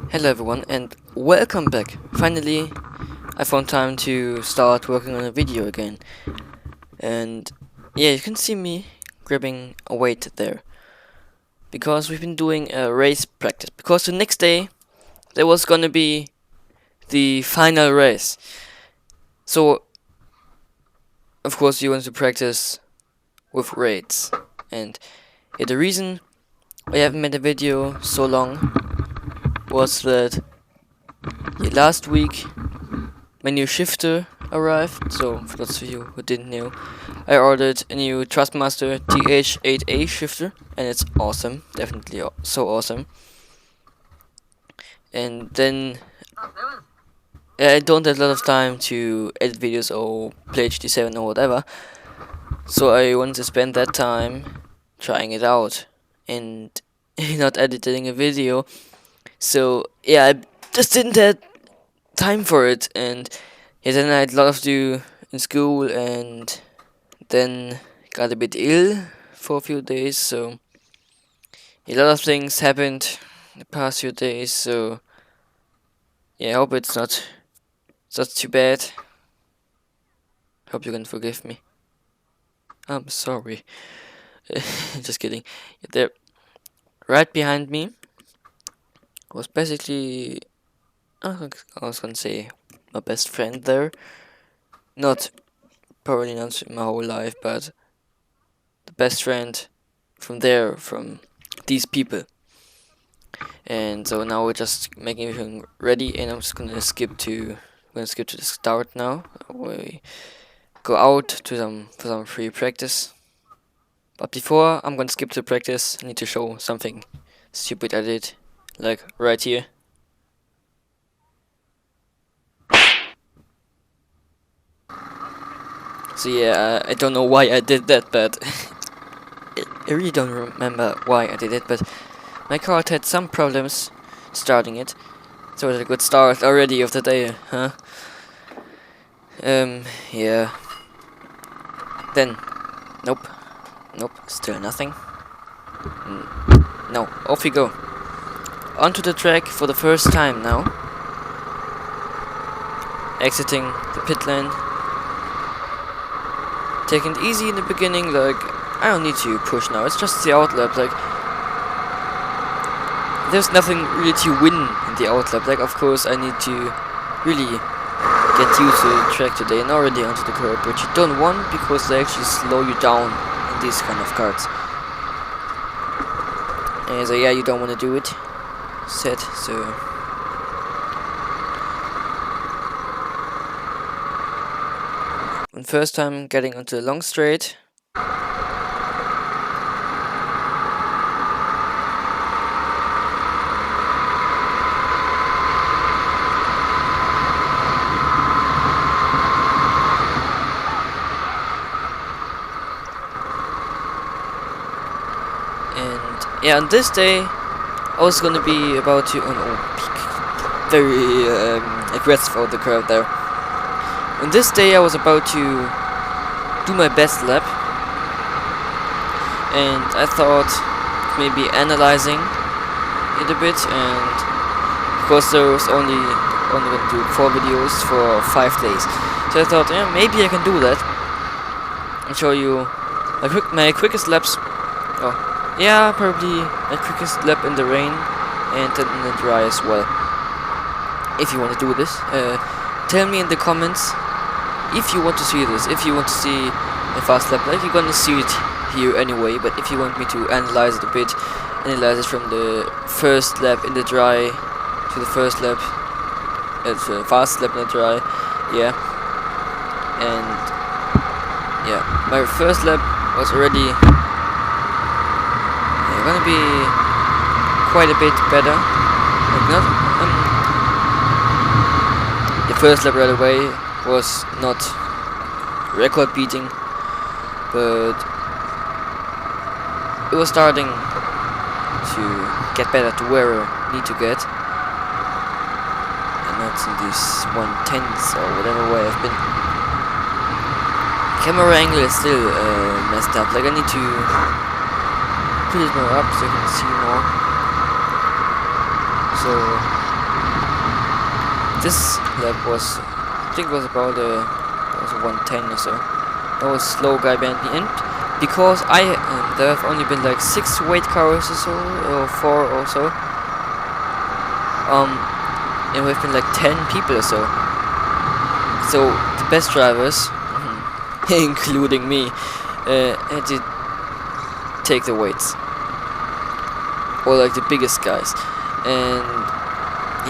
Hello everyone and welcome back. Finally, I found time to start working on a video again. And yeah, you can see me grabbing a weight there. Because we've been doing a race practice. Because the next day, there was gonna be the final race. So, of course you want to practice with weights. And yeah, the reason I haven't made a video so long was that last week my new shifter arrived. So for those of you who didn't know, I ordered a new Trustmaster TH8A shifter and it's awesome, definitely so awesome. And then I don't have a lot of time to edit videos or play HD7 or whatever, so I wanted to spend that time trying it out and not editing a video. So yeah, I just didn't have time for it, and yeah, then I had a lot to do in school, and then got a bit ill for a few days. So a lot of things happened in the past few days. So yeah, I hope it's not too bad. Hope you can forgive me. I'm sorry. Just kidding. There, right behind me, was basically I was gonna say my best friend there. Not probably not my whole life, but the best friend from these people. And so now we're just making everything ready, and I'm just gonna skip to the start now. We go out to for some free practice. But before I'm gonna skip to practice, I need to show something stupid I did, like right here. So yeah, I don't know why I did that, but I really don't remember why I did it, but my card had some problems starting it. So it's a good start already of the day, huh? Yeah. Then, nope, still nothing. No, off we go. Onto the track for the first time now. Exiting the pit lane. Taking it easy in the beginning, like, I don't need to push now, it's just the outlap, like, there's nothing really to win in the outlap, like, of course I need to really get used to the track today and already onto the curb, which you don't want because they actually slow you down in these kind of carts. And so yeah, you don't want to do it, said, so... And first time getting onto the long straight. And yeah, on this day I was gonna be about to very aggressive out the curve there. On this day I was about to do my best lap, and I thought maybe analyzing it a bit, and of course there was only gonna do 4 videos for 5 days, so I thought, yeah, maybe I can do that and show you my quickest laps. Oh yeah, probably my quickest lap in the rain and then in the dry as well. If you want to do this, tell me in the comments if you want to see this, if you want to see a fast lap, like you're gonna see it here anyway, but if you want me to analyze it a bit, analyze it from the first lap in the dry to the first lap, the fast lap in the dry, yeah. And yeah, my first lap was already gonna be quite a bit better, like not, the first lap right away was not record beating, but it was starting to get better to where I need to get, and not in these 1/10s or whatever way I've been. Camera angle is still messed up, like I need to put it more up so you can see more. So This lap was, I think, was about that was 110 or so. That was slow guy behind me, and because there have only been like 6 weight cars or so, or 4 or so. And we've been like 10 people or so. So the best drivers, including me, had to take the weights, or like the biggest guys, and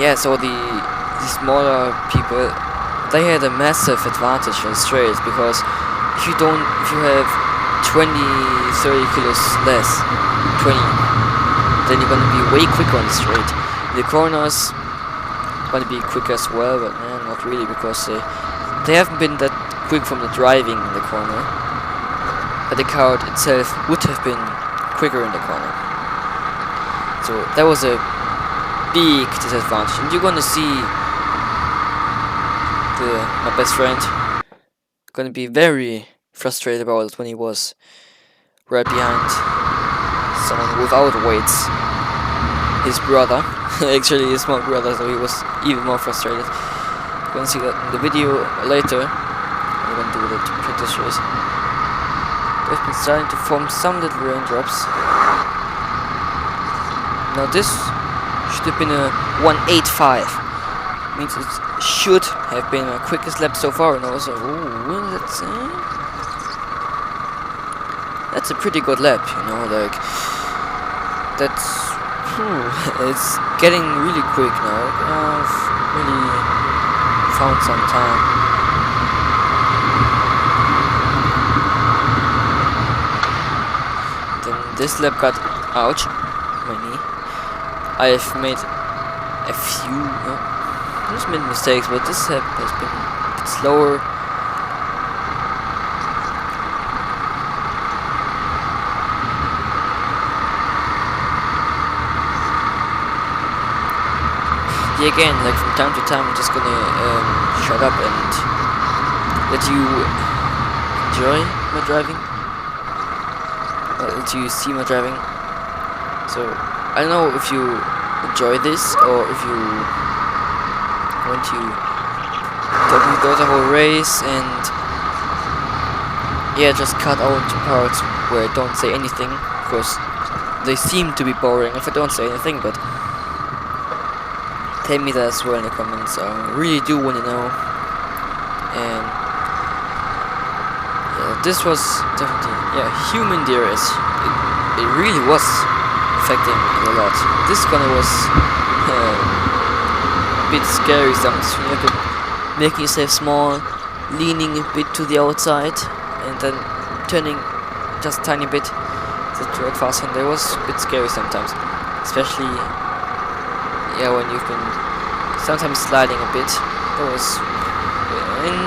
yeah, so the smaller people, they had a massive advantage on straights, because if you have 20, 30 kilos less, 20, then you're gonna be way quicker on the straight. The corners gonna be quicker as well, but not really, because they haven't been that quick from the driving in the corner, but the kart itself would have been quicker in the corner. So that was a big disadvantage, and you're gonna see my best friend gonna be very frustrated about it when he was right behind someone without weights, his brother. Actually his small brother, so he was even more frustrated. You're gonna see that in the video later. I'm gonna do the practice race. They've been starting to form some little raindrops. Now this should have been a 185. Means it should have been my quickest lap so far, and I was like, ooh, that's a pretty good lap, you know, like that's it's getting really quick now. I've really found some time. Then this lap got, ouch, my knee. I've made a few, just made mistakes, but this lap has been a bit slower. Yeah, again, like from time to time, I'm just gonna shut up and let you enjoy my driving, let you see my driving. So I don't know if you enjoy this, or if you want to talk me through the whole race and yeah, just cut out parts where I don't say anything, because they seem to be boring if I don't say anything, but tell me that as well in the comments. I really do want to know. And yeah, this was definitely, yeah, human DRS. It really was affecting it a lot. This corner was a bit scary sometimes. You have to making yourself small, leaning a bit to the outside, and then turning just a tiny bit to drive fast. And it was a bit scary sometimes, especially yeah, when you've been sometimes sliding a bit. That was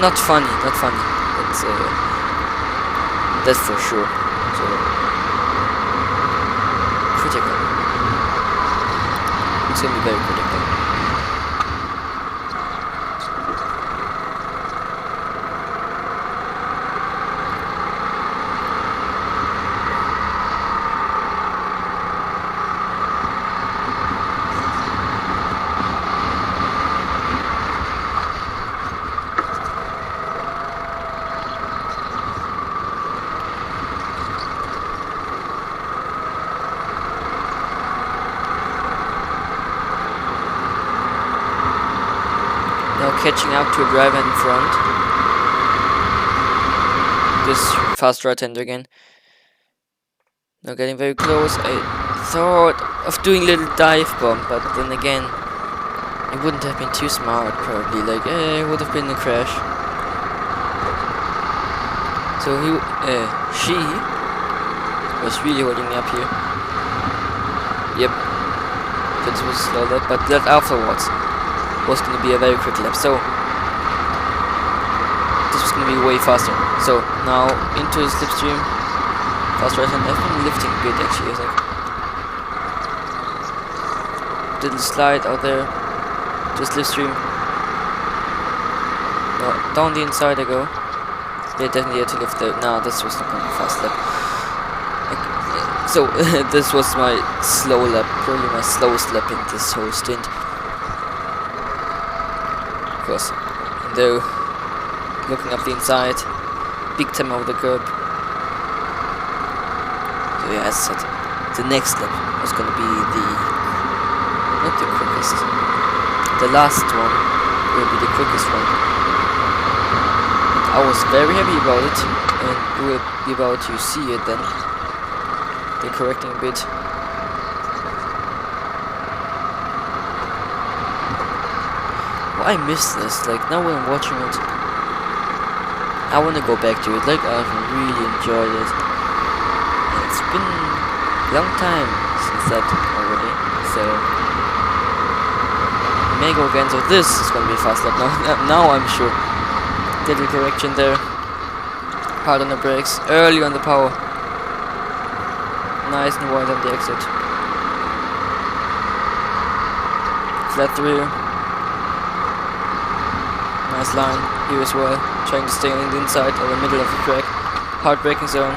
not funny, that's for sure. So critical. It's gonna be very critical. Now catching up to a driver in front. This fast right-hander again. Now getting very close. I thought of doing a little dive bomb, but then again, it wouldn't have been too smart probably. Like, it would have been a crash. So she was really holding me up here. Yep. This was slow lap, but that afterwards was going to be a very quick lap, so this was going to be way faster. So now into the slipstream, fast right hand. I've been lifting a bit actually, I think. Little slide out there, just slipstream. No, down the inside I go. Yeah, definitely had to lift there. Nah, this was not going to be a fast lap. So this was my slow lap, probably my slowest lap in this whole stint. because they're looking up the inside, big time over the curb. So yeah, as I said, the next lap was gonna be not the quickest. The last one will be the quickest one. I was very happy about it, and you will be about to see it then. They're correcting a bit. Well, I missed this. Like now when I'm watching it, I want to go back to it. Like I've really enjoyed it. It's been a long time since that already, so may go again. So this is gonna be a fast lap now. Now I'm sure. Little correction there. Hard on the brakes, early on the power. Nice and wide on the exit. Flat through. Nice line here as well. Trying to stay on the inside or the middle of the track. Hard braking zone.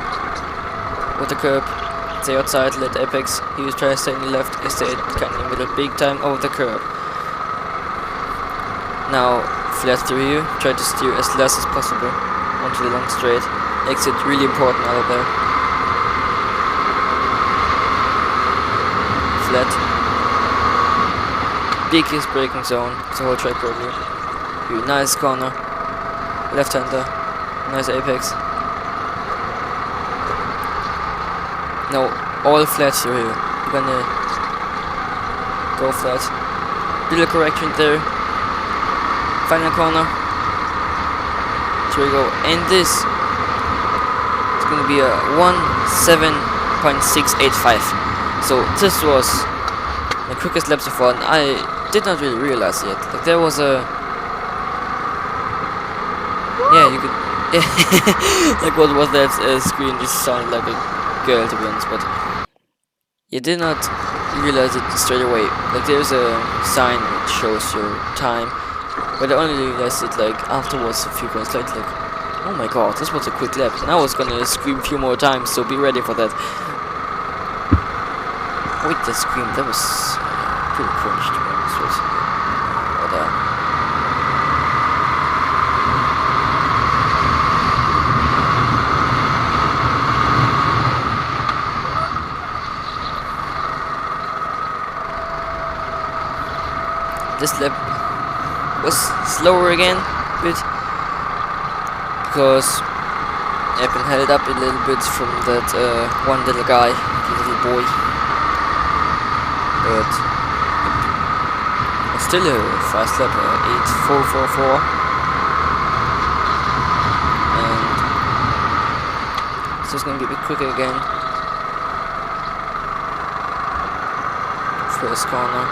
With the curb. Stay outside, let apex. He was trying to stay in the left. He stayed kind of in the middle, big time over the curb. Now flat through here. Try to steer as less as possible onto the long straight. Exit really important out of there. Flat. Biggest braking zone. It's a whole track probably. Here, nice corner. Left-hander. Nice apex. No, all flat through here. We're gonna go flat. Little correction there. Final corner. Here we go. And this is gonna be a 1:7.685. So this was the quickest lap so far, and I did not really realize yet. Like there was a you could like what was that screen? This sounded like a girl to be honest, but you did not realize it straight away. Like there's a sign that shows your time, but I only realized it like afterwards, a few points later. Like, oh my god, this was a quick lap, and I was gonna scream a few more times, so be ready for that. Wait, the scream, that was pretty cringe to be honest with. This lap was slower again, because I've been held up a little bit from that one little guy, the little boy. But it's still a fast lap, 8:444, and so it's gonna be a bit quicker again. First corner.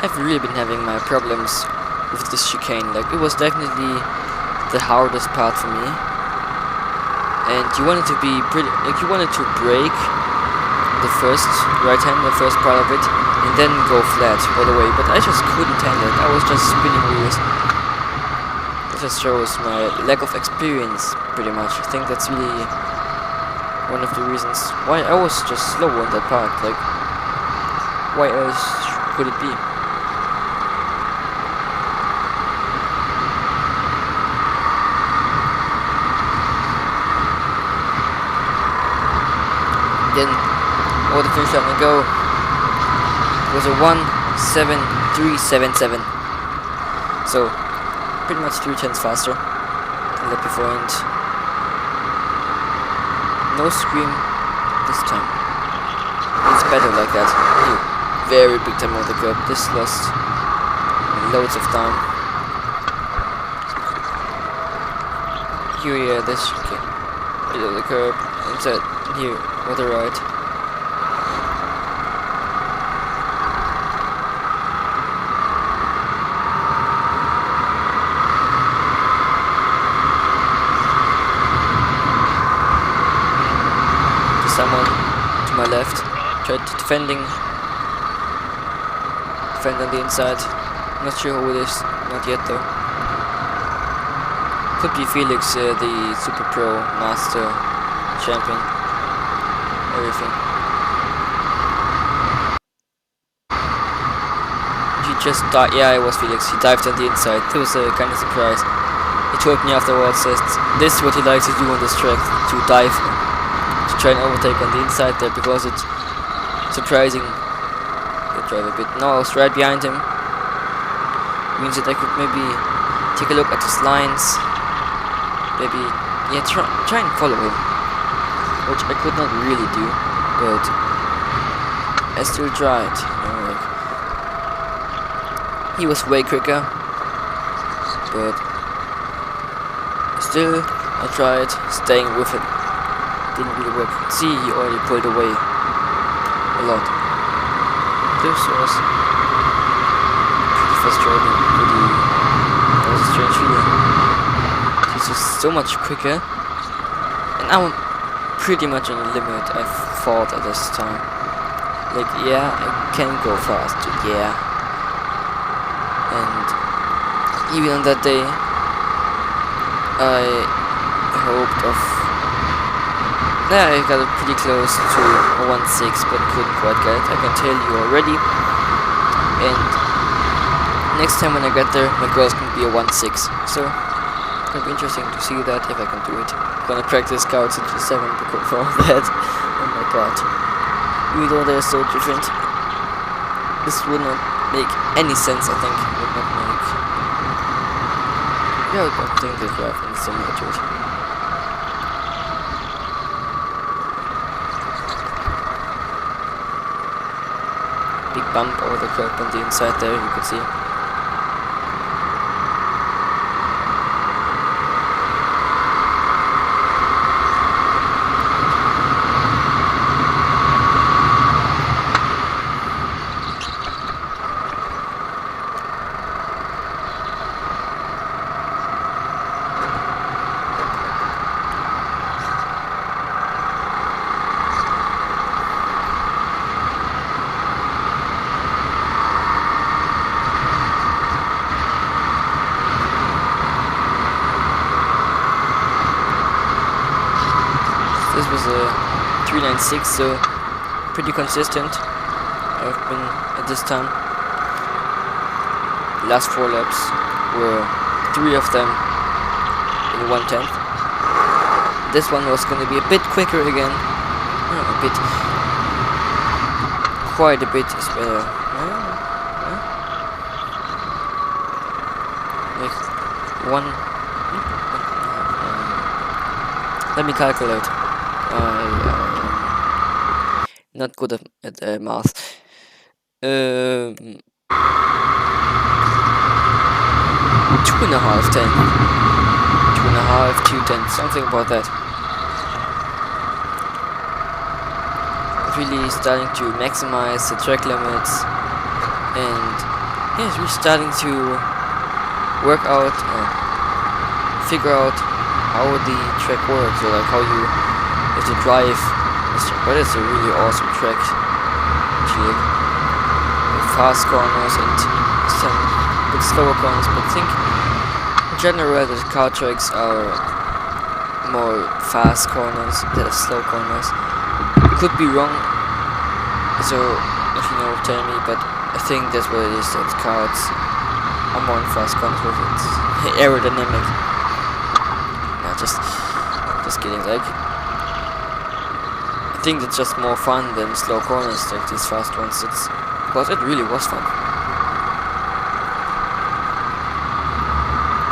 I've really been having my problems with this chicane. Like it was definitely the hardest part for me. And you wanted to be pretty, like you wanted to brake the first right hand, the first part of it, and then go flat all the way. But I just couldn't handle it. I was just spinning wheels. That just shows my lack of experience, pretty much. I think that's really one of the reasons why I was just slow on that part. Like, why else could it be? Then over the finish line and go. It was a 1:7.377. So pretty much 3/10 faster than that before, and no scream this time. It's better like that. Very big time on the curb. This lost loads of time. Here, this below the curb, inside here, on the right. Someone to my left, tried defend on the inside. Not sure who it is, not yet though. Could be Felix, the Super Pro Master Champion. Everything. He just died. Yeah, it was Felix. He dived on the inside. It was a kind of surprise. He told me afterwards that this is what he likes to do on this track, to dive, to try and overtake on the inside there, because it's surprising the drive a bit. Now I was right behind him. Means that I could maybe take a look at his lines. Maybe, yeah, try and follow him, which I could not really do, but I still tried. You know, like, he was way quicker, but still I tried staying with him. Didn't really work. See, he already pulled away a lot. This was pretty frustrating. That was a strange feeling. He's just so much quicker, and I'm pretty much on the limit. I thought at this time, like, yeah, I can go fast, yeah. And even on that day, I hoped of. Yeah, I got it pretty close to a 1.6, but couldn't quite get it. I can tell you already. And next time when I get there, my girl's gonna be a 1.6. So it'll be interesting to see that if I can do it. I'm gonna practice Kart into 7 because for all that. Oh my god. Even though they're so different, this would not make any sense. I think it would not make. Yeah, I don't think they drive in similar to it. Big bump over the curb on the inside there, you could see. This was a 396, so pretty consistent. I've been at this time. The last 4 laps were 3 of them in 1/10. This one was going to be a bit quicker again. A bit, quite a bit is better. Like 1. Let me calculate. Not good at math. 2.5, 10. 2.5, 210, something about that. Really starting to maximize the track limits, and yeah, it's really starting to work out, figure out how the track works, or like how you have to drive this track. But it's a really awesome track, actually, with fast corners and some bit slower corners. But I think in general the car tracks are more fast corners instead of slow corners. Could be wrong, so if you know, tell me, but I think that's what it is, that cars are more in fast corners with its aerodynamic. No, just kidding, like, I think it's just more fun than slow corners, like these fast ones. It's because it really was fun.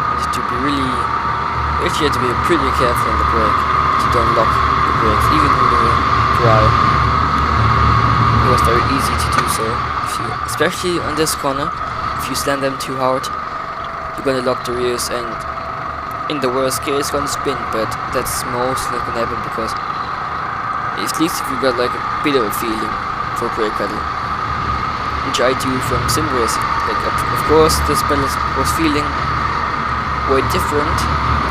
You have to be really, actually you have to be pretty careful on the brake to don't lock the brakes, even when you're dry. It was very easy to do so. If you, especially on this corner, if you slam them too hard, you're gonna lock the rears, and in the worst case gonna spin. But that's mostly not gonna happen, because at least if you got like a bit of a feeling for brake pedal, which I do from sim racing. Like of course this pedal was feeling way different,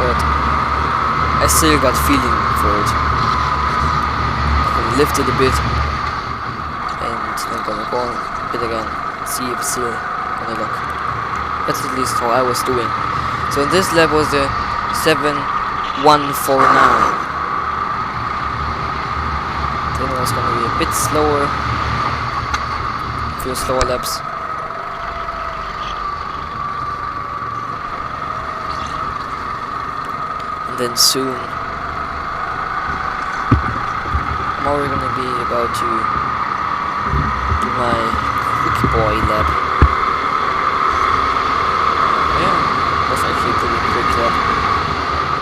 but I still got feeling for it. Lift it a bit, and then gonna go on a bit again, see if it's still gonna lock. That's at least how I was doing. So this lap was the 7:1:49. Then it was gonna be a bit slower, a few slower laps. And then soon I'm already gonna be about to do my quick boy lap. Yeah, was actually a pretty quick lap.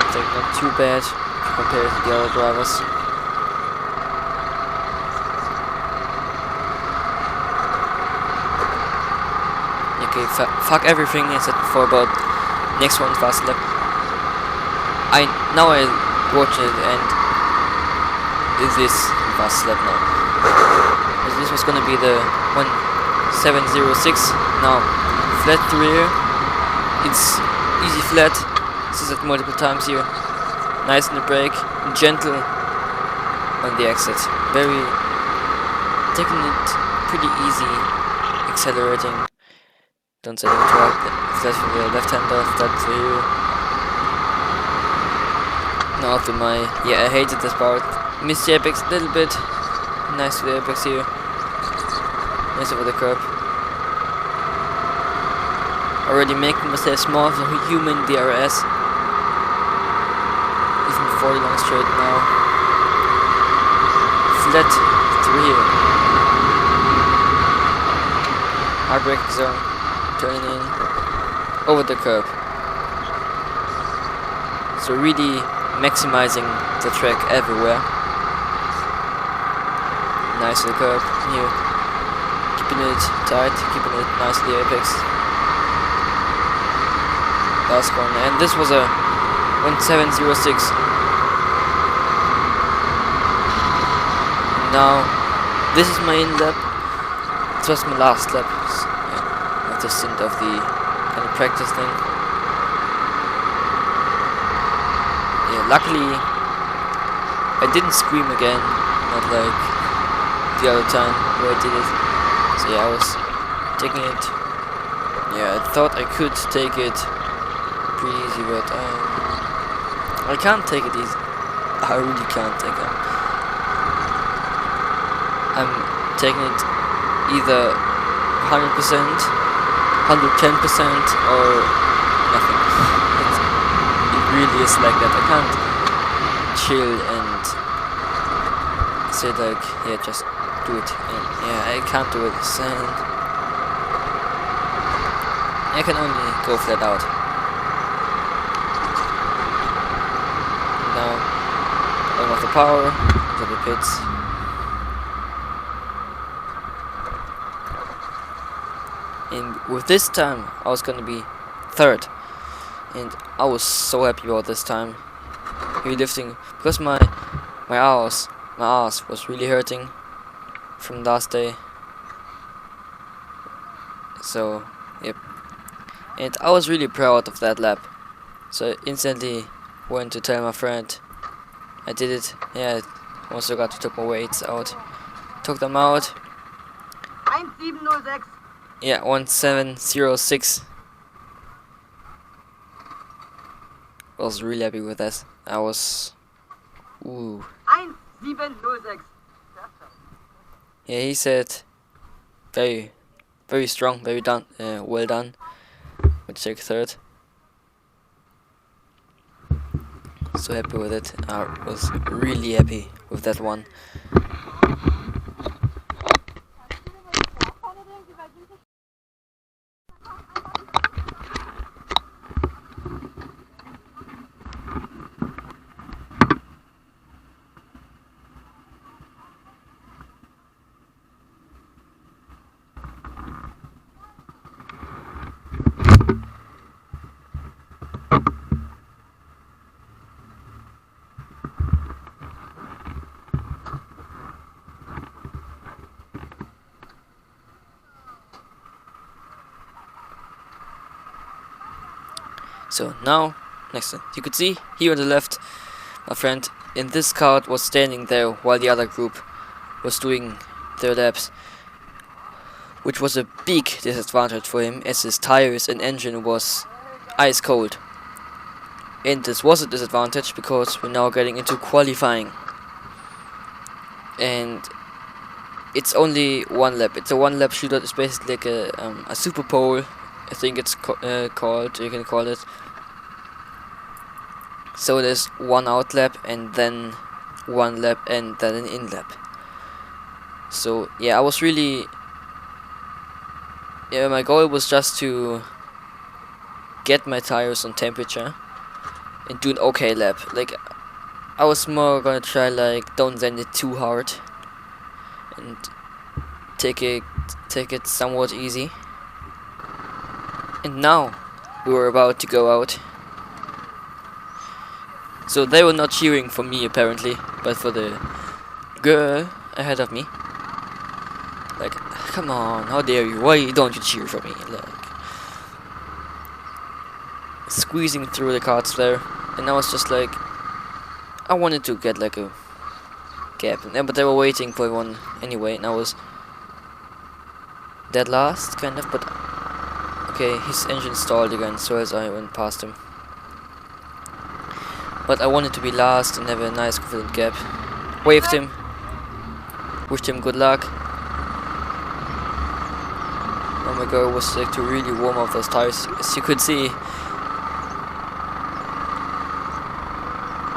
It's like not too bad compared to the other drivers. Okay, fuck everything I said before about next one fast lap. Now I watch it and is this fast lap now? This was gonna be the 1706. Now flat through here. It's easy flat. This is at multiple times here. Nice in the brake, gentle on the exit. Very taking it pretty easy, accelerating. Don't say anything to right, flat for the left-hander, flat through here. Now to my, yeah, I hated this part. Missed the apex a little bit. Nice to the apex here. Nice over the curb. Already making myself small for human DRS. Even before the long straight now. Flat through here. Hard braking zone. Turning in. Over the curb. So really maximizing the track everywhere. Nice to the curb here. Keeping it tight, keeping it nice to the apex. Last corner, and this was a 1706. Now, this is my in lap. It was my last lap. Yeah, of the stint of the kind of practice thing. Yeah, luckily I didn't scream again, not like the other time where I did it. So yeah, I was taking it. Yeah, I thought I could take it pretty easy, but I can't take it easy. I really can't take it. I'm taking it either 100%, 110%, or nothing. It really is like that. I can't chill and say like, yeah, just do it. And yeah, I can't do it. And I can only go flat out. Now, going off the power, to the pits. And with this time, I was gonna be third, and I was so happy about this time. Heavy lifting, because my ass was really hurting from last day. So, yep. And I was really proud of that lap. So I instantly went to tell my friend I did it. Yeah, I also got to take my weights out. Took them out. 1706. Yeah, 1706. I was really happy with that. I was... Ooh. 1706. Yeah, he said very strong, very done, well done. Would take third. So happy with it. I was really happy with that one. So now, next thing, you could see here on the left, my friend in this cart was standing there while the other group was doing their laps, which was a big disadvantage for him as his tires and engine was ice cold. And this was a disadvantage because we're now getting into qualifying. And it's only one lap. It's a one lap shootout. It's basically like a super pole. I think it's called. You can call it. So there's one out lap and then one lap and then an in lap. So yeah, I was really. Yeah, my goal was just to get my tires on temperature and do an okay lap. Like, I was more gonna try like don't send it too hard and take it somewhat easy. And now we were about to go out. So they were not cheering for me apparently, but for the girl ahead of me. Like, come on, how dare you? Why don't you cheer for me? Like, squeezing through the carts there, and I was just like, I wanted to get like a gap, but they were waiting for one anyway, and I was dead last, kind of. But okay, his engine stalled again, so as I went past him. But I wanted to be last and have a nice confident gap. Waved him, wished him good luck. Oh my god, it was like to really warm up those tires, as you could see.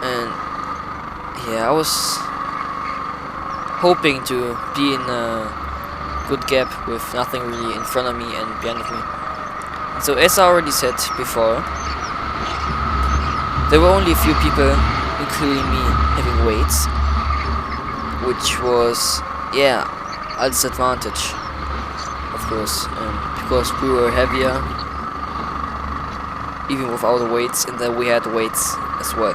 And yeah, I was hoping to be in a good gap with nothing really in front of me and behind of me. So as I already said before, there were only a few people, including me, having weights, which was, yeah, a disadvantage. Of course, because we were heavier, even without the weights, and then we had weights as well.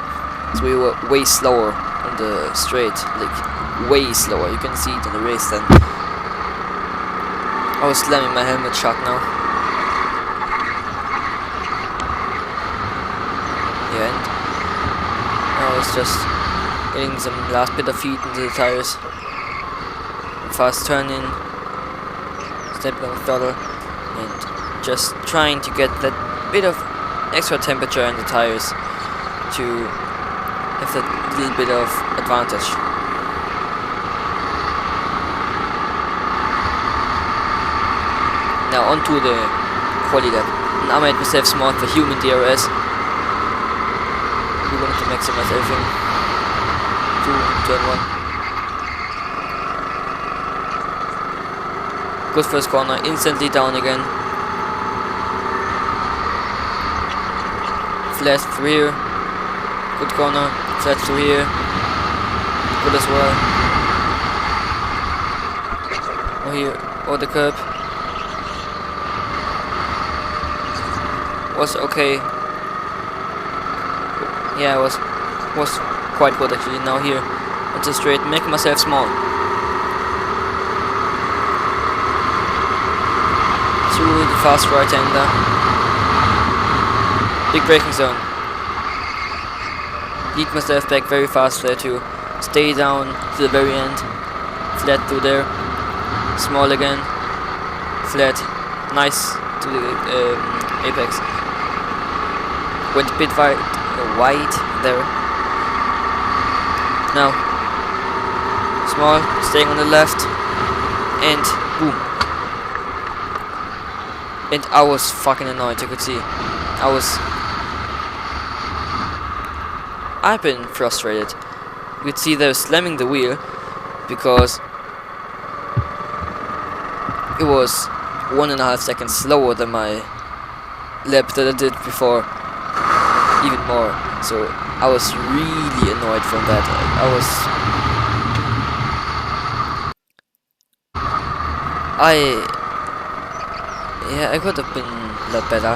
So we were way slower on the straight, like way slower. You can see it in the race then. I was slamming my helmet shut now. Yeah, and I was just getting some last bit of heat into the tires. Fast turning. Stepping on the throttle and just trying to get that bit of extra temperature in the tires to have that little bit of advantage. Now onto the quali lap. And I made myself small for human DRS. We wanted to maximize everything. 2, turn 1. Good first corner, instantly down again. Flat through here. Good corner, flat through here. Good as well. Or here, or the curb. Was okay. Yeah, was quite good actually. Now here, onto straight, make myself small. Through the fast right-hander. Big braking zone. Lead myself back very fast there to stay down to the very end. Flat through there. Small again. Flat. Nice to the apex. Went a bit wide there. Now. Small. Staying on the left. And boom. And I was fucking annoyed, you could see. I've been frustrated. You could see they were slamming the wheel because it was 1.5 seconds slower than my lap that I did before. Even more. So I was really annoyed from that. Yeah, I could have been a lot better.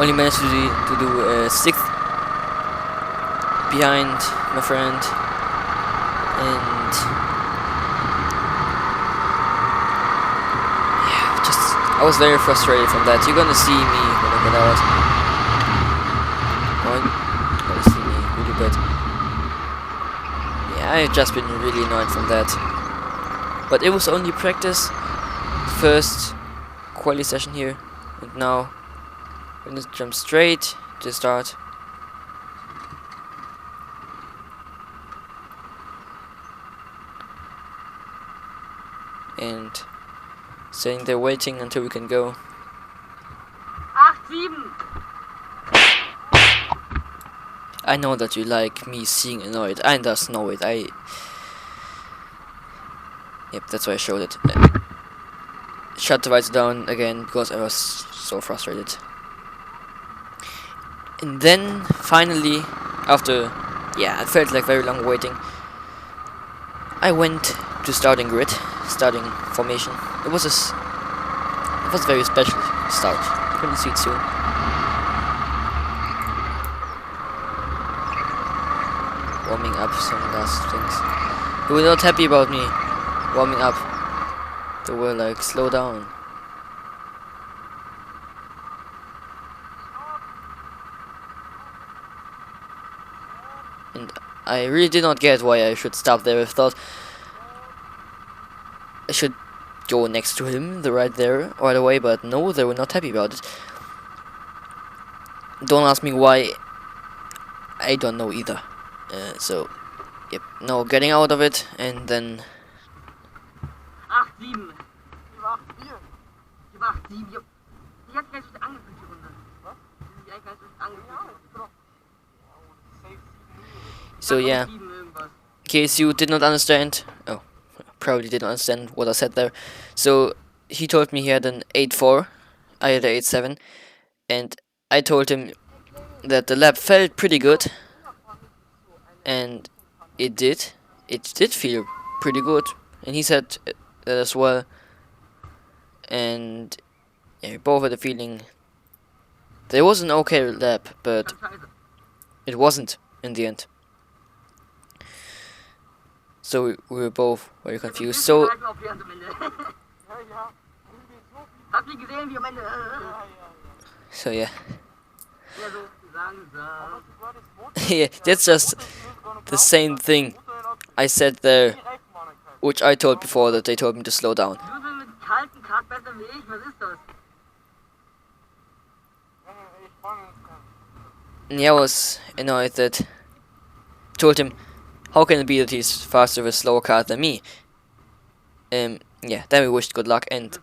Only managed to do 6th behind my friend, and yeah, I was very frustrated from that. You're gonna see me when I get out. Oh, you're gonna see me really bad. Yeah, I've just been really annoyed from that. But it was only practice. First quali session here, and now we're gonna jump straight to start. Sitting there waiting until we can go. 8-7. I know that you like me seeing annoyed. I just know it. Yep, that's why I showed it. Shut the lights down again because I was so frustrated. And then finally, after it felt like very long waiting, I went to starting grid, starting formation. It was a very special start. You couldn't see it soon. Warming up some last things. They were not happy about me warming up. They were like, slow down. And I really did not get why I should stop there. I thought I should go next to him, right there, right away, but no, they were not happy about it. Don't ask me why. I don't know either. So, yep, no, getting out of it, and then 8-7. Die war 8-4. Die war 8-7. Die hat gleich wieder angefühlt, die Runde. Was? Die hat gleich wieder angefühlt. so yeah. In case you did not understand, probably did not understand what I said there. So he told me he had an 8-4, I had an 8-7, and I told him that the lap felt pretty good, and it did feel pretty good, and he said that as well. And yeah, we both had a feeling that it was an okay lap, but it wasn't in the end. So we were both very confused. So yeah. Yeah, that's just the same thing I said there, which I told before, that they told me to slow down. And yeah, I was annoyed that told him, how can it be that he's faster with a slower kart than me? Yeah, then we wished good luck, and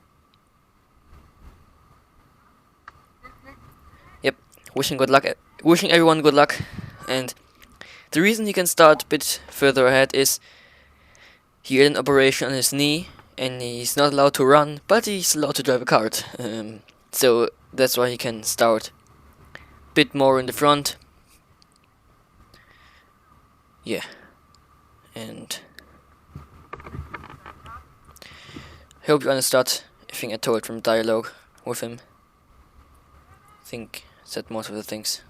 yep, wishing everyone good luck. And the reason he can start a bit further ahead is he had an operation on his knee, and he's not allowed to run, but he's allowed to drive a kart. So that's why he can start a bit more in the front. Yeah. And I hope you understood everything I told from dialogue with him. I think I said most of the things.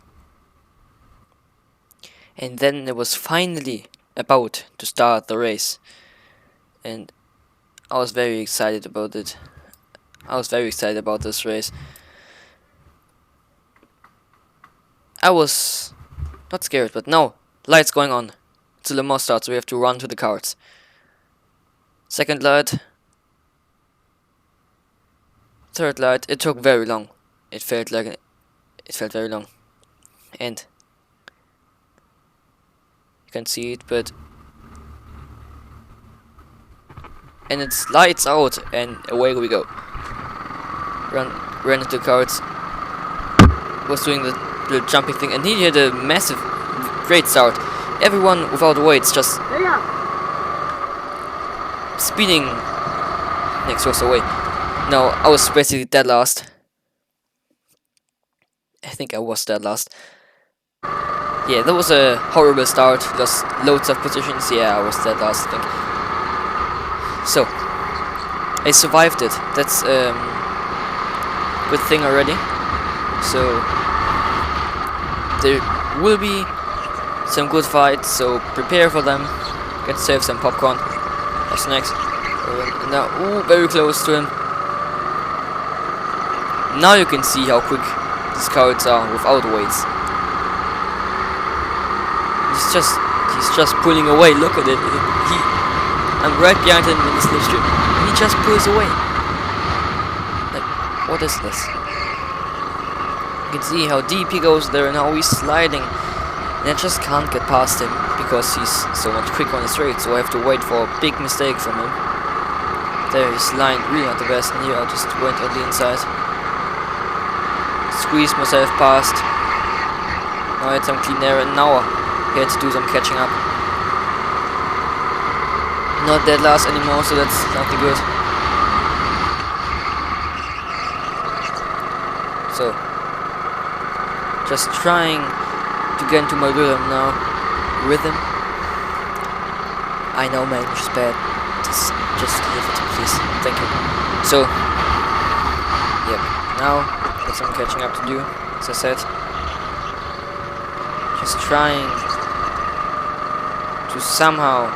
And then it was finally about to start the race, and I was very excited about it. I was very excited about this race. I was not scared, but no, lights going on. It's a Le Mans start, so we have to run to the carts. Second light. Third light. It took very long. It felt very long. And you can see it, but and it's lights out, and away we go. Ran into the carts. Was doing the jumping thing, and he had a massive, great start. Everyone without weights just speeding next to us away. No, I was basically dead last. I think I was dead last. Yeah, that was a horrible start. Lost loads of positions. Yeah, I was dead last, I think. So I survived it. That's good thing already. So there will be some good fights, so prepare for them. Get yourself some popcorn or snacks. Now, ooh, very close to him. Now you can see how quick these carts are without weights. He's just pulling away. Look at it. I'm right behind him in the slipstream. He just pulls away. Like, what is this? You can see how deep he goes there and how he's sliding. And I just can't get past him because he's so much quicker on the straight. So I have to wait for a big mistake from him. There he's lying really not the best, and here I just went on the inside. Squeezed myself past. Now I had some clean air, and now I had to do some catching up. Not dead last anymore, so that's something good. So, just trying to get into my rhythm now. Rhythm? I know my English is bad. Just leave it, please. Thank you. So, yep. Now, got some catching up to do, as I said. Just trying to somehow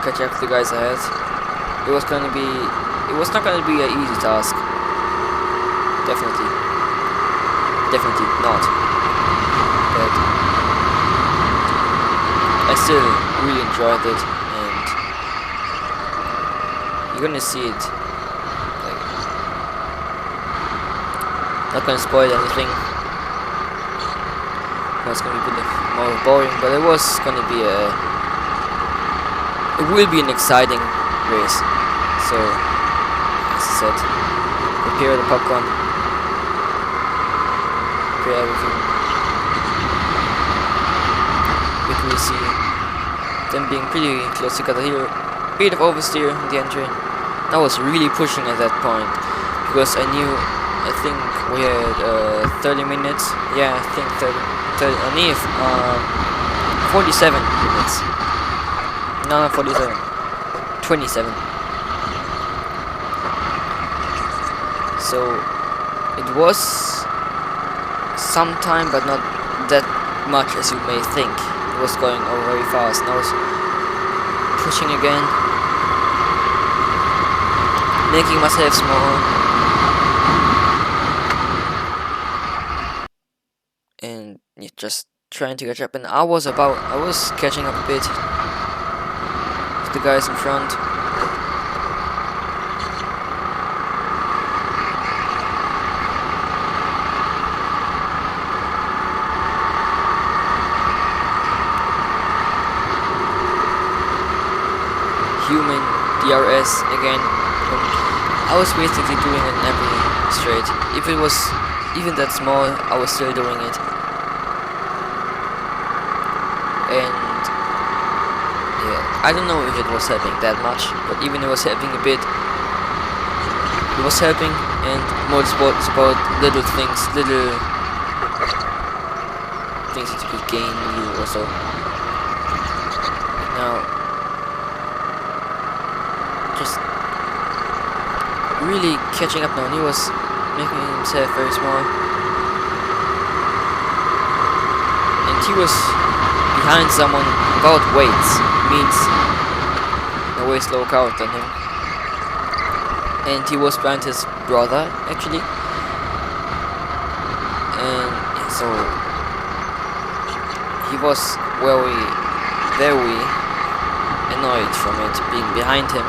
catch up to the guys ahead. It was not gonna be an easy task. Definitely not. But I still really enjoyed it, and you're gonna see it. Like, not gonna spoil anything. It's gonna be a bit more boring, but it was gonna be it will be an exciting race. So, as I said, prepare the popcorn, prepare everything. We can see them being pretty close together here. Bit of oversteer in the entry. I was really pushing at that point because I think we had 30 minutes. Yeah, I think 47 minutes. No, not 47. 27. So it was some time, but not that much as you may think. It was going over very fast, and I was pushing again, making myself small, and just trying to catch up. And I was catching up a bit with the guys in front. Human DRS again. I was basically doing it in every straight. If it was even that small, I was still doing it. And yeah, I don't know if it was helping that much, but even it was helping a bit. It was helping, and motorsport is about little things that you could gain you also. Now, just really catching up now, and he was making himself very small, and he was behind someone about weights, means a way slower car than him, and he was behind his brother actually, and so he was very annoyed from it being behind him,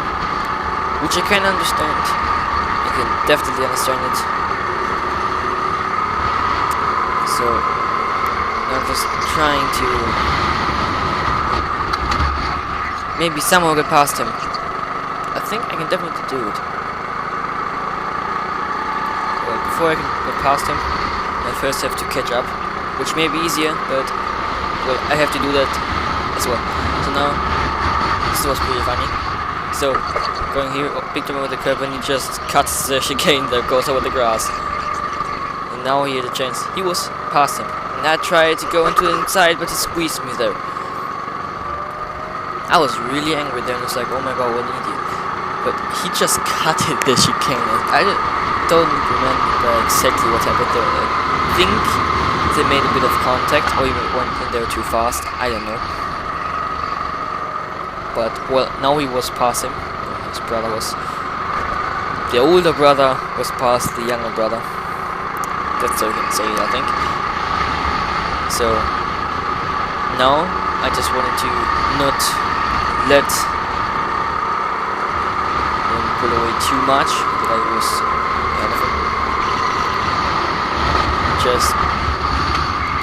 which I can understand. I can definitely understand it. So I'm just trying to maybe somehow get past him. I think I can definitely do it. Well, before I can get past him, I first have to catch up, which may be easier, but well, I have to do that as well. So now, this was pretty funny. So, going here, picked him over the curb, and he just cuts the chicane that goes over the grass. And now he had a chance. He was past him. And I tried to go into the inside, but he squeezed me there. I was really angry there, and I was like, oh my god, what an idiot. But he just cut it, the chicane. I don't remember exactly what happened there. I think they made a bit of contact, or even went in there too fast. I don't know. But, well, now he was past him. His brother was... The older brother was past the younger brother. That's all you can say, I think. So, now, I just wanted to not let him pull away too much, that I was ahead of him. Just...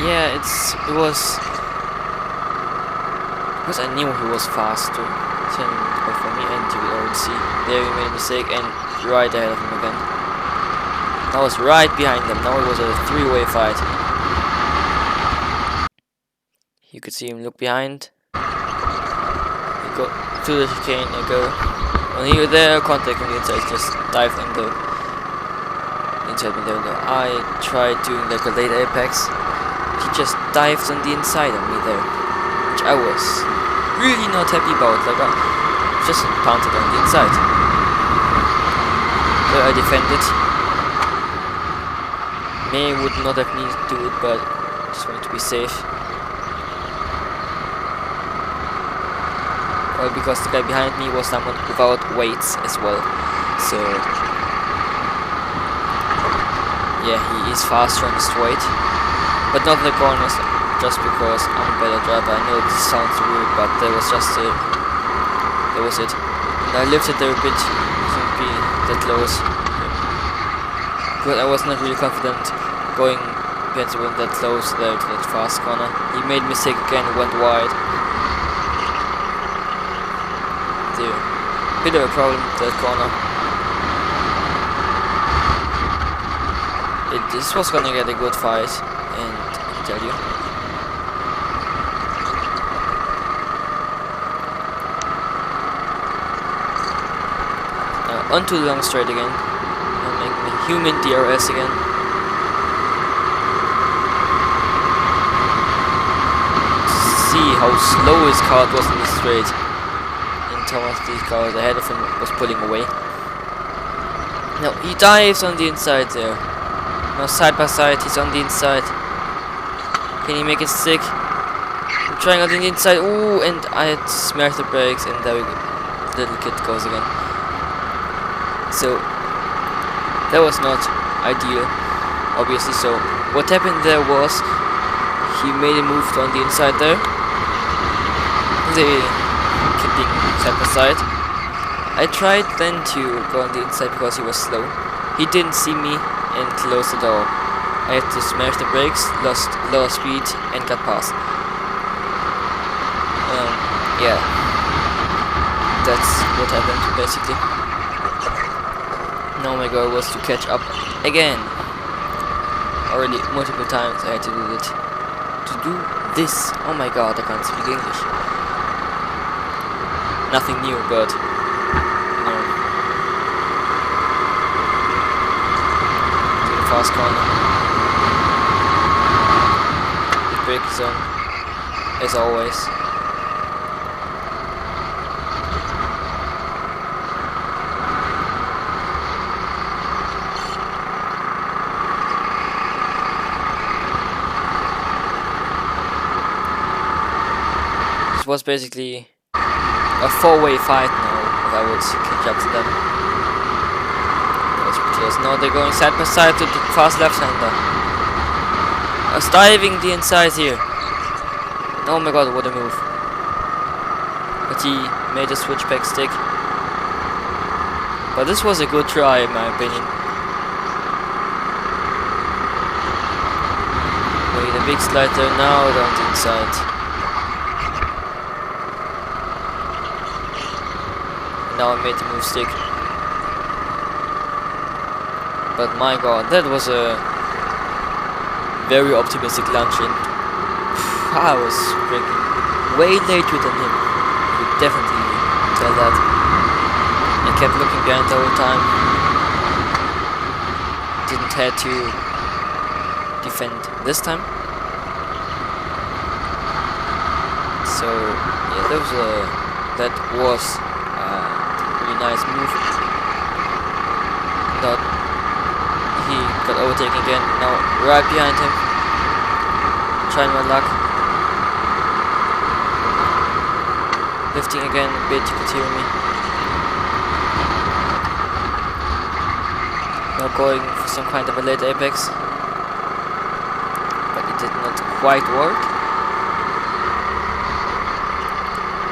Yeah, it was... Because I knew he was faster, 10 or for me, and you could already see there he made a mistake, and right ahead of him again. I was right behind them. Now it was a three-way fight. You could see him look behind. He go to the chicane. I go. When he was there, contact on the inside, just dive in the inside me there. I tried doing like a late apex. He just dived on the inside of me there, which I was really not happy about. Like I just planted on the inside. So I defended. May would not have needed to do it, but just wanted to be safe. Well, because the guy behind me was someone without weights as well. So yeah, he is faster on the straight, but not in the corners. Just because I'm a better driver. I know this sounds weird, but that was just it. That was it. And I lifted there a bit, shouldn't be that close. But I was not really confident going against the wind that close there to that fast corner. He made a mistake again, went wide. There. Bit of a problem that corner. This was gonna get a good fight, and I can tell you. Onto the long straight again. I'm making a human DRS again. See how slow his car was in the straight. And Thomas, the car ahead of him, was pulling away. Now he dives on the inside there. Now side by side, he's on the inside. Can he make it stick? I'm trying on the inside. Ooh, and I had smashed the brakes, and there we go. Little kid goes again. So that was not ideal, obviously. So what happened there was he made a move on the inside there. They keeping side by side. I tried then to go on the inside because he was slow. He didn't see me and closed the door. I had to smash the brakes, lost a lot of speed, and got past. Yeah, that's what happened basically. Now my goal was to catch up again. Already multiple times I had to do it. To do this. Oh my god, I can't speak English. Nothing new, but you know. To the fast corner. The brake is on, as always. Was basically a four-way fight now if I would catch up to them. That was pretty close. Now they're going side by side to the fast left-hander. I was diving the inside here. Oh my god, what a move. But he made a switchback stick. But this was a good try in my opinion. Made a big slide there now down the inside. Now I made the move stick. But my god, that was a very optimistic launch in. I was freaking way later than him. You could definitely tell that. I kept looking behind the whole time. Didn't have to defend this time. So yeah, that was nice move. Now he got overtaken again. Now right behind him. Trying my luck. Lifting again a bit, you could hear me. Now going for some kind of a late apex. But it did not quite work.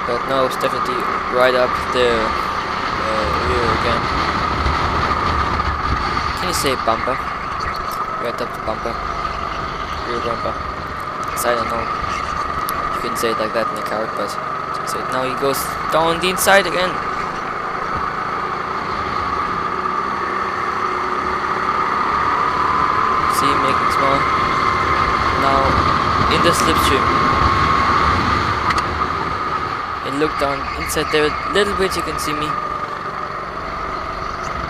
But now it's definitely right up there. Rear again. Can you say bumper? Right up the bumper. Rear bumper. So I don't know. You can say it like that in the card, but say it. Now he goes down the inside again. See, making small. Now in the slipstream. And look down inside there a little bit, you can see me.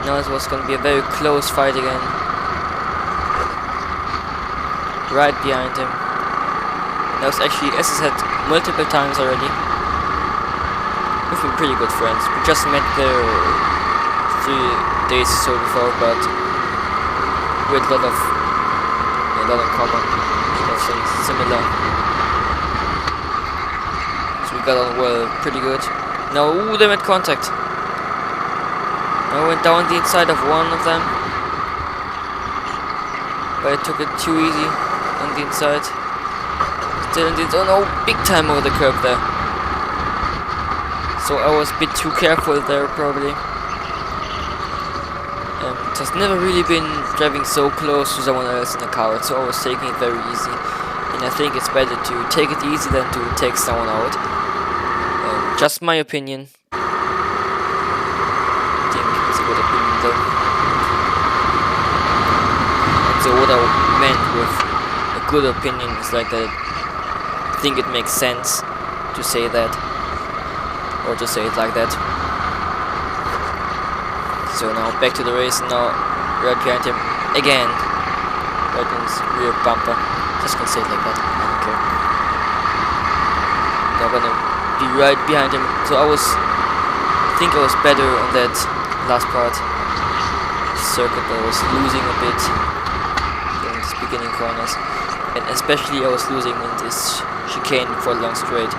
Now it was gonna be a very close fight again. Right behind him. That was actually, as I said, multiple times already. We've been pretty good friends. We just met there 3 days or so before, but we had a lot in common. Something similar. So we got on well, pretty good. Now, ooh, they made contact. I went down the inside of one of them, but I took it too easy on the inside. Still in the oh no, big time over the curb there. So I was a bit too careful there probably. Just never really been driving so close to someone else in a car, so I was taking it very easy. And I think it's better to take it easy than to take someone out. Just my opinion. I think it's a good opinion though. And so what I meant with a good opinion is like that I think it makes sense to say that. Or to say it like that. So now back to the race, now right behind him again. Right in his rear bumper. Just gonna say it like that, I don't care. Now gonna be right behind him. So I think I was better on that last part. Circuit, I was losing a bit in these beginning corners. And especially I was losing in this chicane for a long straight.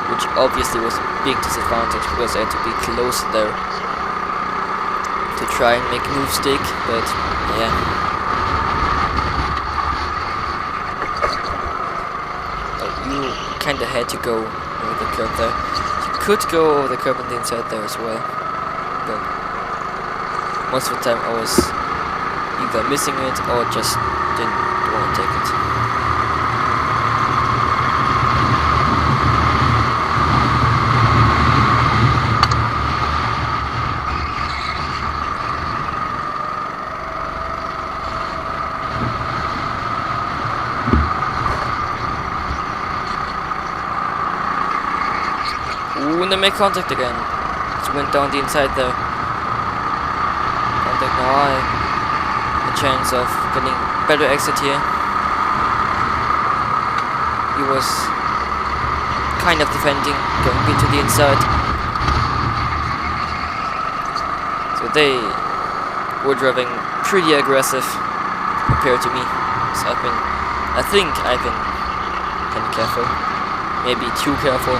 Which obviously was a big disadvantage because I had to be close there. To try and make a move stick, but yeah. You kinda had to go over the curb there. You could go over the curb on the inside there as well, but most of the time I was either missing it or just didn't want to take it. Ooh, and they make contact again. Just went down the inside there. Contact now. A chance of getting better exit here. He was kind of defending, going into the inside. So they were driving pretty aggressive compared to me. So I think I've been kind of careful. Maybe too careful.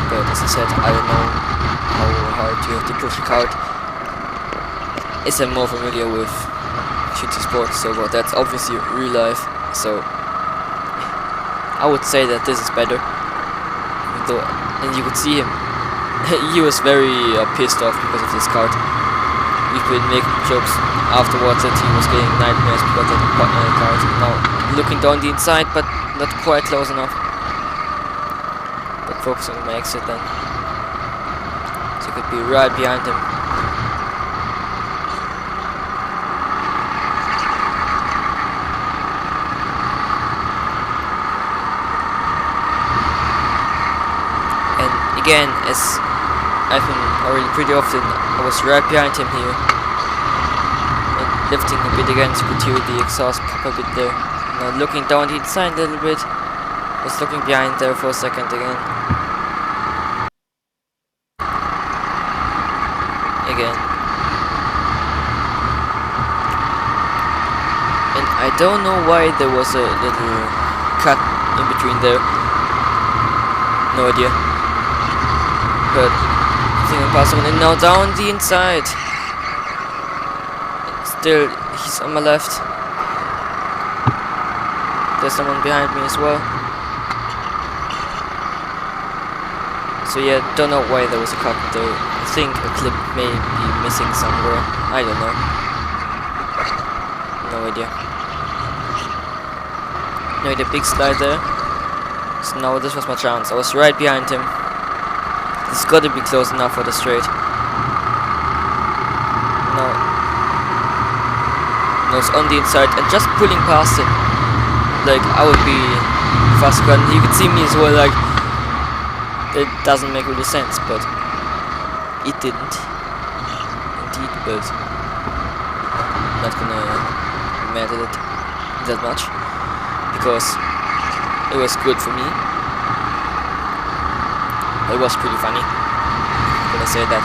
But as I said, I don't know how hard you have to push a cart. As I'm more familiar with shooting sports, so well, that's obviously real life. So I would say that this is better. And you could see him. He was very pissed off because of this cart. We've been making jokes afterwards that he was getting nightmares because of the cart. Now looking down the inside, but not quite close enough. Focusing on my exit then. So I could be right behind him. And again, as I've been already pretty often, I was right behind him here. And lifting a bit again, so you could hear the exhaust pop a bit there. Now looking down the inside a little bit. Was looking behind there for a second again. And I don't know why there was a little cut in between there. No idea. But I think I'm passing and now down the inside. Still, he's on my left. There's someone behind me as well. So yeah, don't know why there was a cut there. I think a clip may be missing somewhere. I don't know. No idea. No idea, big slide there. So now this was my chance. I was right behind him. This got to be close enough for the straight. No. I was on the inside and just pulling past him. Like I would be fast gun. He could see me as well. Like it doesn't make really sense, but it didn't. Indeed, but not gonna matter that much because it was good for me. It was pretty funny. I'm gonna say that.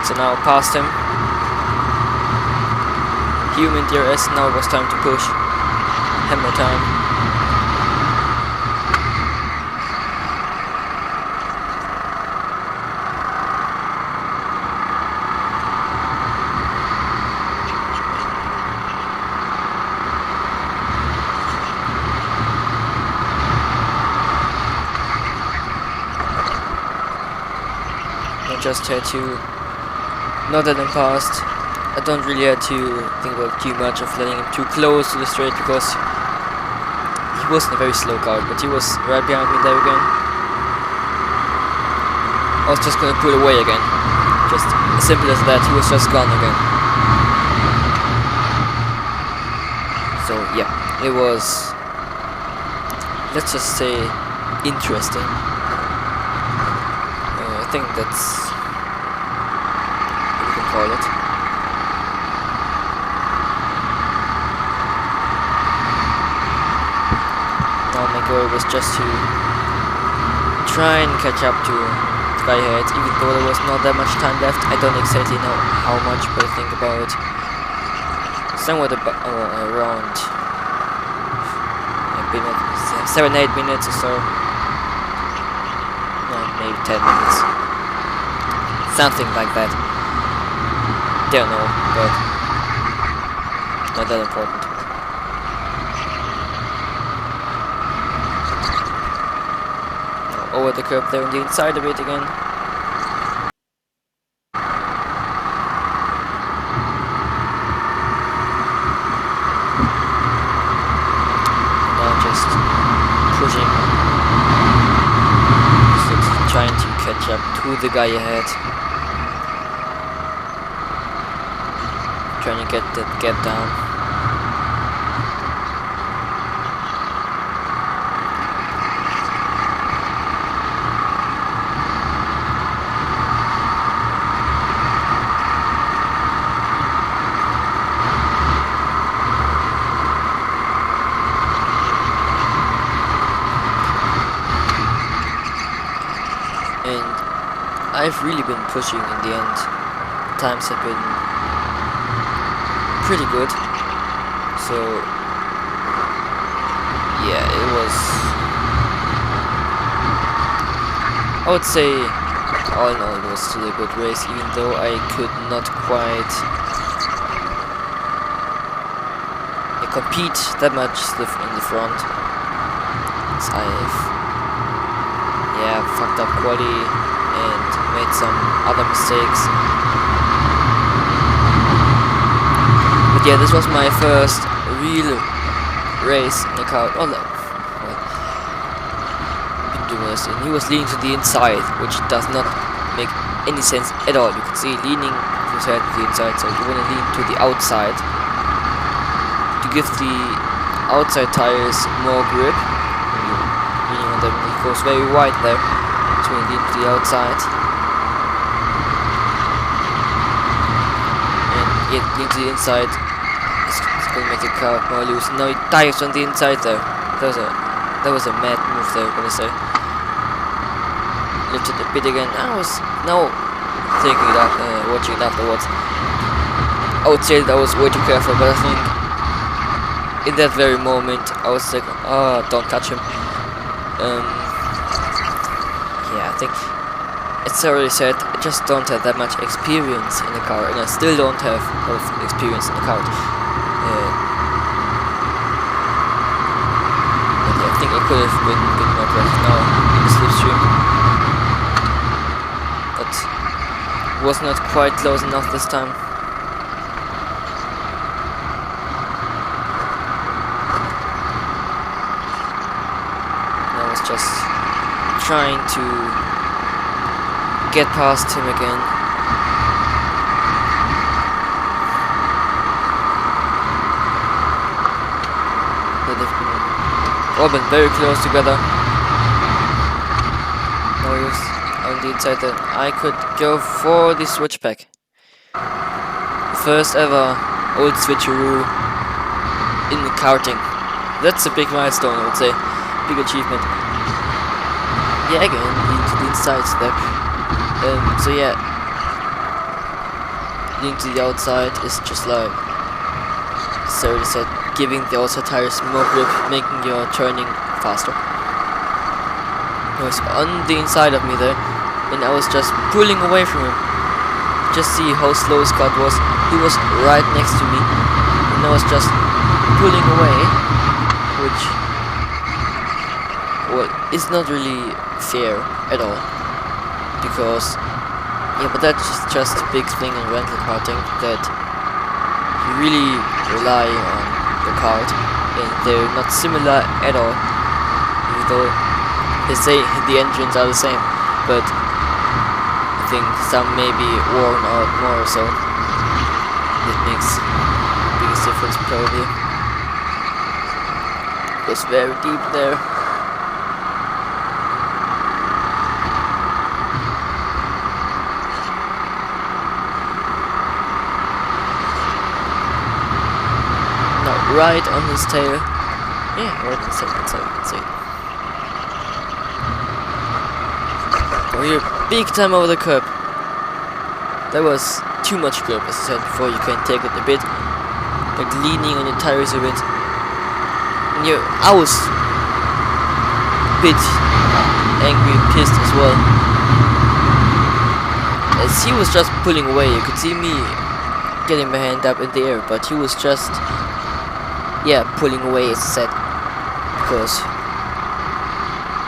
So now past him. Human DRS. Now it was time to push. Hammer time. Just had to not let him past. I don't really have to think about too much of letting him too close to the straight because he wasn't a very slow car, but he was right behind me there again. I was just gonna pull away again. Just as simple as that, he was just gone again. So yeah, it was, let's just say, interesting. I think that's what you can call it. Now my goal was just to try and catch up to the guy ahead, even though there was not that much time left. I don't exactly know how much, but I think about somewhat around 7-8 minutes or so. Maybe 10 minutes. Something like that. Don't know, but not that important. Now over the curb there on the inside a bit again. Now just pushing. Trying to catch up to the guy ahead. Trying to get that gap down. I've really been pushing in the end. Times have been pretty good. So yeah, it was, I would say all in all it was still a good race, even though I could not quite compete that much in the front. As I've fucked up quali and made some other mistakes. But yeah, this was my first real race in the car. Oh no, been doing this, and he was leaning to the inside, which does not make any sense at all. You can see leaning his head to the inside, so you want to lean to the outside to give the outside tires more grip. When you're leaning on them, it goes very wide there. So we lean to the outside. And yet lean to the inside. It's going to make the car more loose. Now it tires on the inside there. That was a mad move there, I'm gonna say. Lifted a bit again. I was now thinking it up, watching it afterwards. I would say that I was way too careful, but I think in that very moment I was like, oh, don't touch him. Yeah, I think it's already said, I just don't have that much experience in the car, and I still don't have a lot of experience in the car. But yeah, I think I could have been a bit more aggressive now in the slipstream. But was not quite close enough this time. I was just trying to get past him again. that have all been very close together. Now he was on the inside that I could go for the switchback. The first ever old switcheroo in the karting. That's a big milestone, I would say. Big achievement. Yeah, again, lean to the inside step. So yeah, lean to the outside is just like Sarah said, giving the outside tires more grip, making your turning faster. He was on the inside of me there, and I was just pulling away from him. Just see how slow his cut was. He was right next to me, and I was just pulling away, which, well, is not really fair at all, because yeah, but that's just a big thing in rental karting, that you really rely on the kart, and they're not similar at all, even though they say the engines are the same, but I think some may be worn out more, so that makes the biggest difference probably. It goes very deep there. Right on his tail. Yeah, right on his tail, that's how you can say it. Oh, here, big time over the curb. That was too much curb, as I said before. You can take it a bit, like leaning on your tires a bit. And yeah, I was a bit angry, pissed as well. As he was just pulling away, you could see me getting my hand up in the air, but he was just, yeah, pulling away, as I said, because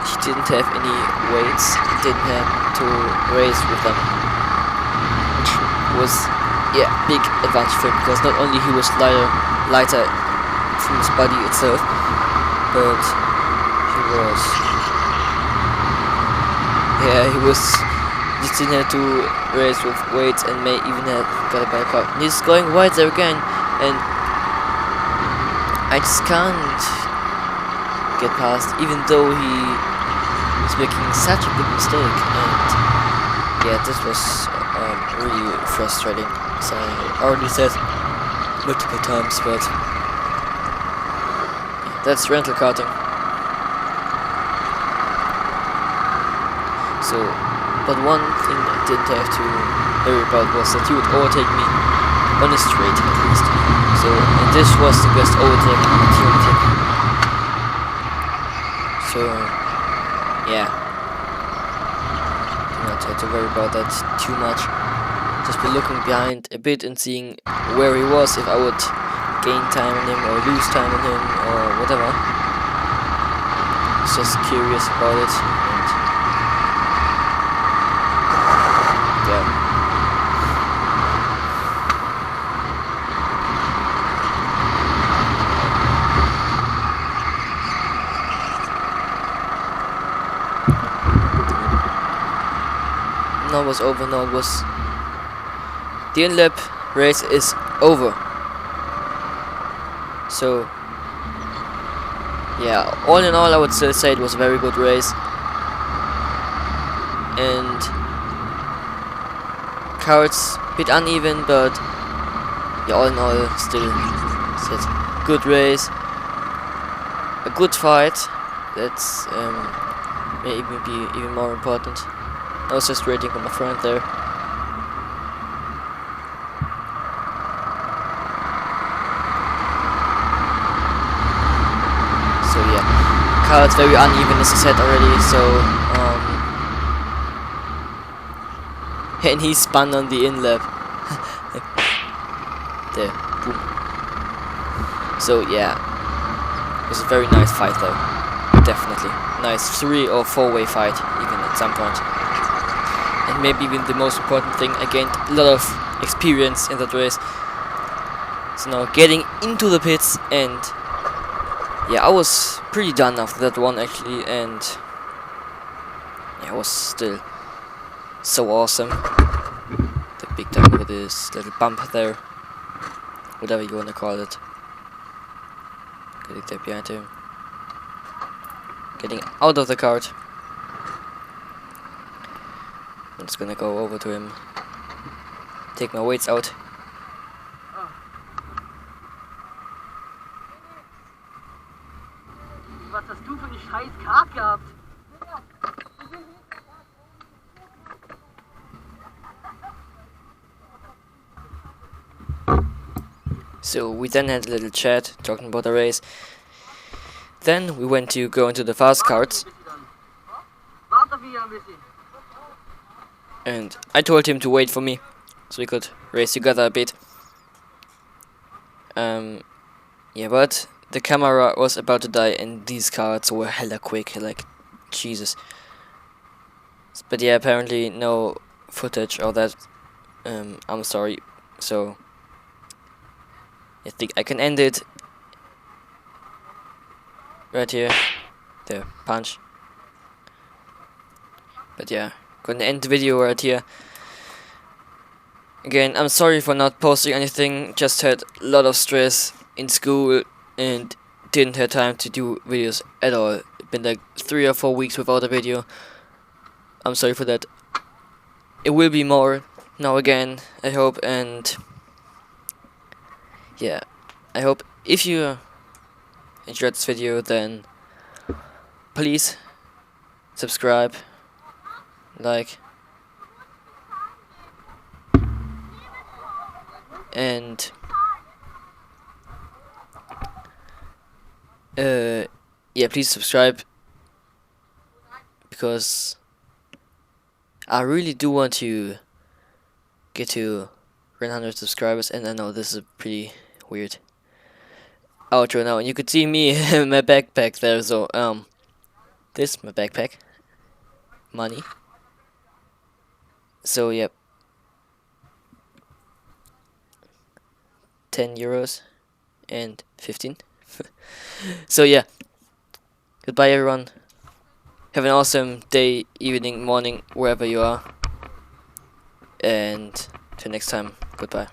he didn't have any weights, didn't have to race with them, which was, yeah, big advantage for him, because not only he was lighter from his body itself, but he just didn't have to race with weights, and may even have got a better car. And he's going wide there again, and I just can't get past, even though he is making such a big mistake. And yeah, this was really frustrating, as I already said multiple times, but yeah, that's rental karting. So, but one thing I didn't have to worry about was that he would overtake me on a straight, at least. So, and this was the best overtake opportunity. So, yeah, do not have to worry about that too much. Just be looking behind a bit and seeing where he was, if I would gain time on him or lose time on him or whatever. Just curious about it. And yeah. Now it was over, now it was the in-lap race is over. So yeah, all in all I would still say it was a very good race, and cards a bit uneven, but yeah, all in all still said good race, a good fight. That's may even be even more important. I was just waiting for my friend there. So yeah, cards very uneven, as I said already. So and he spun on the in-lap. There, boom. So yeah, it was a very nice fight though. Definitely nice 3 or 4-way fight, even at some point. And maybe even the most important thing, I gained a lot of experience in that race. So now getting into the pits, and yeah, I was pretty done after that one actually, and yeah, it was still so awesome. The big time with this little bump there, whatever you wanna call it. Getting there behind him. Getting out of the cart. I'm just gonna go over to him. Take my weights out. Was hast du für eine scheiß Kart gehabt? So we then had a little chat, talking about the race. Then we went to go into the fast carts. Warte wieder ein bisschen. And I told him to wait for me, so we could race together a bit. Yeah, but the camera was about to die and these carts were hella quick, like, Jesus. But yeah, apparently no footage of that. I'm sorry. So I think I can end it right here. The punch. But yeah, gonna end the video right here. Again, I'm sorry for not posting anything. Just had a lot of stress in school and didn't have time to do videos at all. Been like 3 or 4 weeks without a video. I'm sorry for that. It will be more now again, I hope, and yeah, I hope if you enjoyed this video, then please subscribe, like, and yeah, please subscribe, because I really do want to get to 100 subscribers. And I know this is a pretty weird outro now, and you could see me in my backpack there. So this my backpack, money. So yep, 10 euros and 15. So yeah, goodbye everyone. Have an awesome day, evening, morning, wherever you are. And till next time, goodbye.